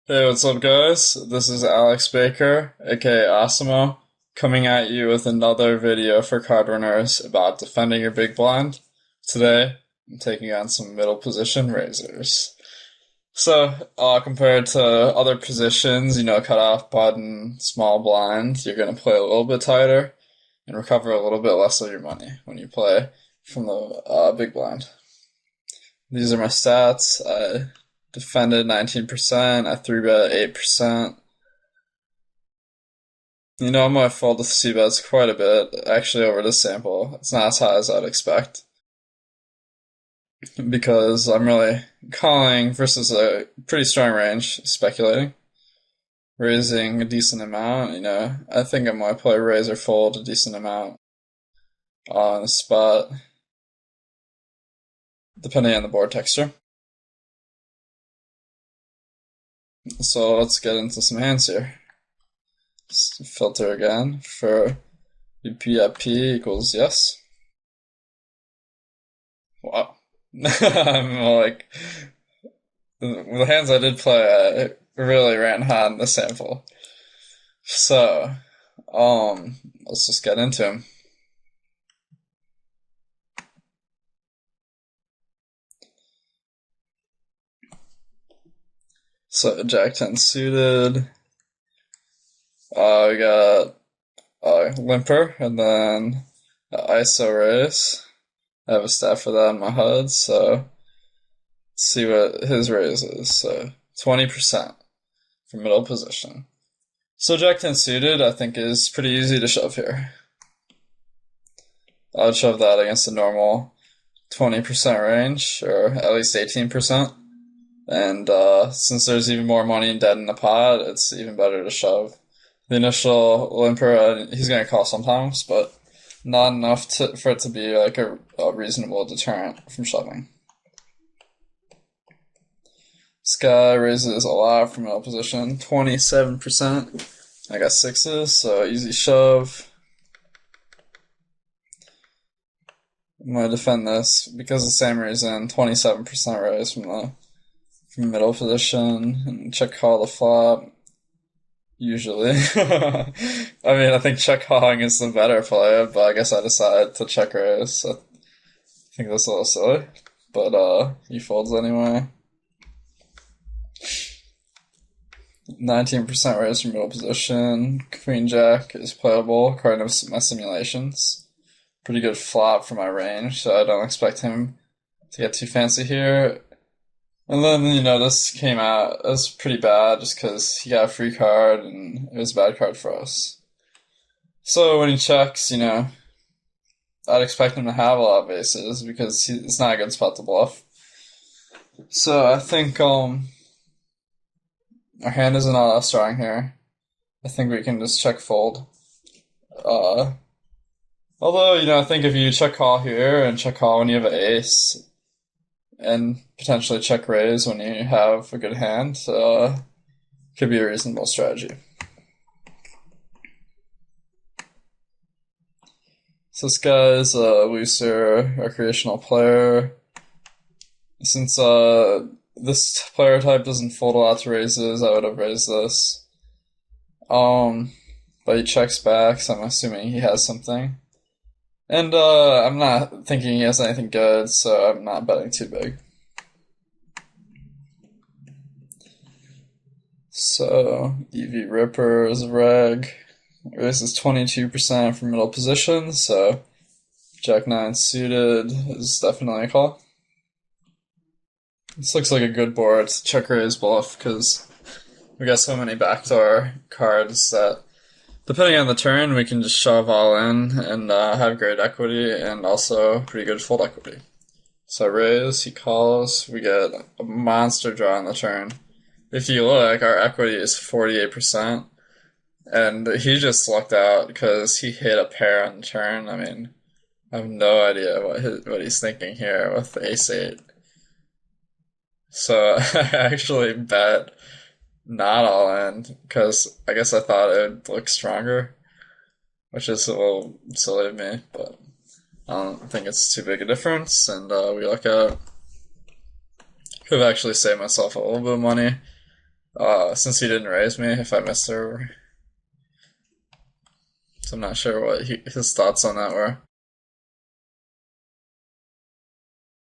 Hey, what's up, guys? This is Alex Baker, aka Awesemo, coming at you with another video for card runners about defending your big blind. Today, I'm taking on some middle position raisers. Compared to other positions, cutoff button, small blind, you're going to play a little bit tighter and recover a little bit less of your money when you play from the big blind. These are my stats. I defended 19%, I 3-bet 8%. I'm going to fold the C-bets quite a bit, actually over this sample. It's not as high as I'd expect, because I'm really calling versus a pretty strong range, speculating. Raising a decent amount, I think I might play raise or fold a decent amount on the spot, depending on the board texture. So let's get into some hands here. Filter again for BP at P equals yes. Wow. I'm like, the hands I did play, I really ran hot in the sample. So, let's just get into them. So, Jack 10 suited. We got limper, and then ISO raise. I have a stat for that in my HUD, so let's see what his raise is. So 20% for middle position. So Jack 10 suited, I think, is pretty easy to shove here. I would shove that against a normal 20% range, or at least 18%. And since there's even more money dead in the pot, it's even better to shove. The initial limper, he's going to call sometimes, but not enough for it to be like a reasonable deterrent from shoving. This guy raises a lot from middle position, 27%. I got sixes, so easy shove. I'm going to defend this because of the same reason, 27% raise from middle position, and check call the flop. Usually. I mean, I think check calling is the better play, but I guess I decided to check raise. So I think that's a little silly. But he folds anyway. 19% raise from middle position. Queen Jack is playable according to my simulations. Pretty good flop for my range, so I don't expect him to get too fancy here. And then, this came out as pretty bad just because he got a free card and it was a bad card for us. So when he checks, I'd expect him to have a lot of aces because it's not a good spot to bluff. So I think our hand isn't all that strong here. I think we can just check fold. Although, I think if you check call here and check call when you have an ace, and potentially check raise when you have a good hand, could be a reasonable strategy. So this guy's a looser recreational player. Since this player type doesn't fold a lot to raises, I would have raised this. But he checks back, so I'm assuming he has something. And I'm not thinking he has anything good, so I'm not betting too big. So EV Ripper is a reg. Raises 22% from middle position, so Jack 9 suited is definitely a call. This looks like a good board to check raise bluff because we got so many backdoor cards that depending on the turn, we can just shove all in and have great equity and also pretty good fold equity. So raise, he calls, we get a monster draw on the turn. If you look, our equity is 48%, and he just lucked out because he hit a pair on the turn. I mean, I have no idea what he's thinking here with ace-8. So I actually bet not all in because I guess I thought it would look stronger, which is a little silly of me, but I don't think it's too big a difference, and we luck out. Could have actually saved myself a little bit of money since he didn't raise me if I missed the river. So I'm not sure what his thoughts on that were.